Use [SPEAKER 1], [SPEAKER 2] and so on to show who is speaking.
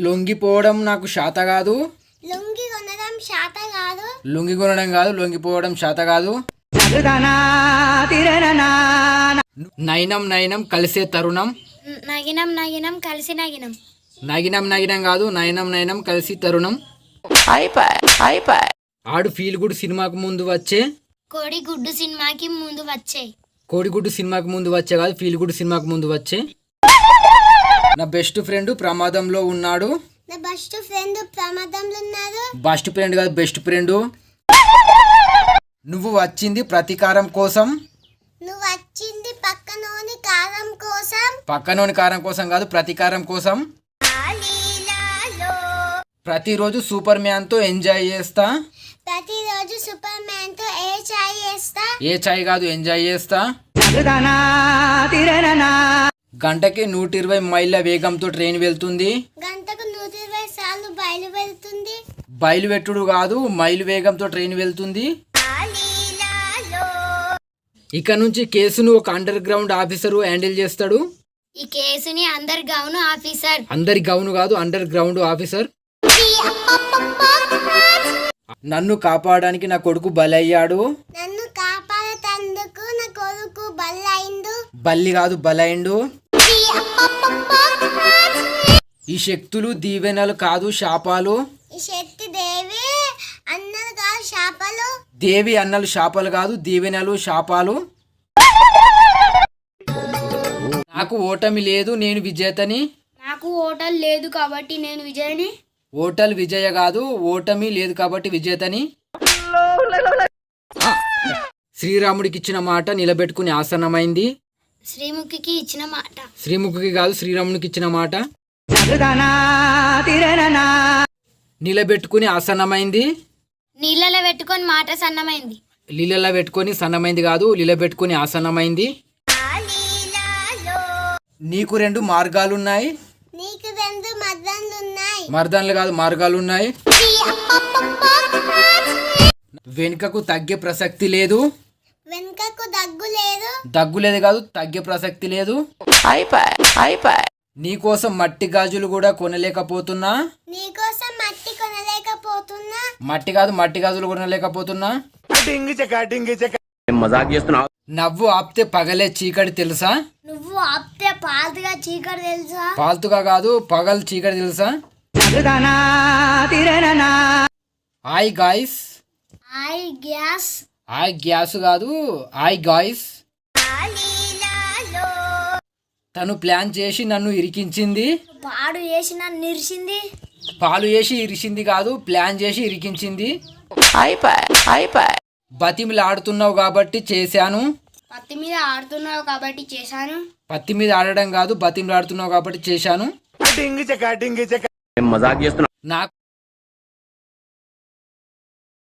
[SPEAKER 1] లొంగిపోవడం నాకు శాత కాదు.
[SPEAKER 2] లుంగి కొనడం శాత కాదు.
[SPEAKER 1] లుంగి కొనడం కాదు, లొంగిపోవడం శాత కాదు. నయనం నయనం కలిసే తరుణం.
[SPEAKER 2] నగినం నగినం కలిసి నగినం.
[SPEAKER 1] నగినం నగినం కాదు, నయనం నయనం కలిసి తరుణం. ఆడు ఫీల్ గుడ్ సినిమాకు ముందు వచ్చే.
[SPEAKER 2] కోడిగుడ్డు సినిమాకి ముందు వచ్చే.
[SPEAKER 1] కోడిగుడ్డు సినిమాకు ముందు వచ్చే కాదు, ఫీల్ గుడ్ సినిమాకు ముందు వచ్చే. నా బెస్ట్ ఫ్రెండ్ ప్రమాదంలో ఉన్నాడు.
[SPEAKER 2] నా బెస్ట్ ఫ్రెండ్ ప్రమాదంలో ఉన్నారు.
[SPEAKER 1] బెస్ట్ ఫ్రెండ్ కాదు, బెస్ట్ ఫ్రెండ్. నువ్వు వచ్చింది ప్రతీకారం కోసం.
[SPEAKER 2] నువ్వు వచ్చింది పక్కనోని కారం కోసం.
[SPEAKER 1] పక్కనోని కారం కోసం కాదు, ప్రతీకారం కోసం. ప్రతిరోజు సూపర్ మ్యాన్ తో ఎంజాయ్ చేస్తా.
[SPEAKER 2] ప్రతిరోజు సూపర్ మ్యాన్ తో ఏ చాయ్ చేస్తా.
[SPEAKER 1] ఏ చాయ్ కాదు, ఎంజాయ్ చేస్తా. గంటకి 120 మైళ్ళ వేగంతో ట్రైన్ వెళ్తుంది.
[SPEAKER 2] గంటకు 120 సార్లు బయలు వెళ్తుంది.
[SPEAKER 1] బయలు పెట్టుడు కాదు, మైలు వేగంతో ట్రైన్ వెళ్తుంది. ఇక నుంచి కేసును ఒక అండర్ గ్రౌండ్ ఆఫీసర్ హ్యాండిల్ చేస్తాడు.
[SPEAKER 2] ఈ కేసుని అందరి గౌను ఆఫీసర్.
[SPEAKER 1] అందరి గౌను కాదు, అండర్ గ్రౌండ్ ఆఫీసర్. నన్ను కాపాడడానికి నా కొడుకు బలయ్యాడు.
[SPEAKER 2] నన్ను కాపాడేందుకు నా కొడుకు బలైండు.
[SPEAKER 1] బల్లి కాదు, బలైండు. ఈ శక్తులు దీవెనలు కాదు, శాపాలు.
[SPEAKER 2] ఈ శక్తి దేవి అన్నలు కాదు, శాపాలు.
[SPEAKER 1] దేవి అన్నలు శాపాలు కాదు, దీవెనలు శాపాలు. నాకు ఓటమి లేదు, నేను విజేతని.
[SPEAKER 2] నాకు ఓటల్ లేదు కాబట్టి నేను విజయని.
[SPEAKER 1] ఓటల్ విజయ కాదు, ఓటమి లేదు కాబట్టి విజేతని. శ్రీరాముడికి ఇచ్చిన మాట నిలబెట్టుకుని ఆసన్నమైంది.
[SPEAKER 2] శ్రీముఖికి ఇచ్చిన మాట.
[SPEAKER 1] శ్రీముఖికి కాదు, శ్రీరాముడికి ఇచ్చిన మాట నిలబెట్టుకుని ఆసన్నమైంది.
[SPEAKER 2] నీళ్ళలో పెట్టుకొని మాట సన్నమైంది.
[SPEAKER 1] లీలలో పెట్టుకొని సన్నమైంది కాదు, నిలబెట్టుకుని ఆసన్నమైంది. నీకు 2 మార్గాలున్నాయి.
[SPEAKER 2] నీకు 2 మర్దాన్లున్నాయి.
[SPEAKER 1] మర్దాన్లు కాదు, మార్గాలున్నాయి. వెనుకకు తగ్గే ప్రసక్తి లేదు.
[SPEAKER 2] వెనుకకు దగ్గు లేదు.
[SPEAKER 1] దగ్గు లేదు కాదు, తగ్గే ప్రసక్తి లేదు. నీకోసం మట్టి గాజులు కూడా కొనలేకపోతున్నా.
[SPEAKER 2] నీకోసం మట్టి కొనలేకపోతున్నా.
[SPEAKER 1] మట్టి కాదు, మట్టి గాజులు కొనలేకపోతున్నా. నవ్వు ఆపితే పగలే చీకటి తెలుసా.
[SPEAKER 2] నువ్వు ఆపితే పాల్తుగా చీకటి తెలుసా.
[SPEAKER 1] పాల్తుగా కాదు, పగలు చీకటి తెలుసా. Hi guys.
[SPEAKER 2] I gas.
[SPEAKER 1] Hi gas కాదు, హాయ్ గాయ్స్. తను ప్లాన్ చేసి నన్ను ఇరికించింది.
[SPEAKER 2] పాడు చేసి నన్ను నిరిసింది.
[SPEAKER 1] పాలు చేసి ఇరిసింది కాదు, ప్లాన్ చేసి ఇరికించింది. బతిమిలాడుతున్నావు కాబట్టి చేశాను.
[SPEAKER 2] పత్తి మీద ఆడుతున్నావు కాబట్టి చేశాను.
[SPEAKER 1] పత్తి మీద ఆడడం కాదు, బతిమిలాడుతున్నావు కాబట్టి చేశాను. నాకు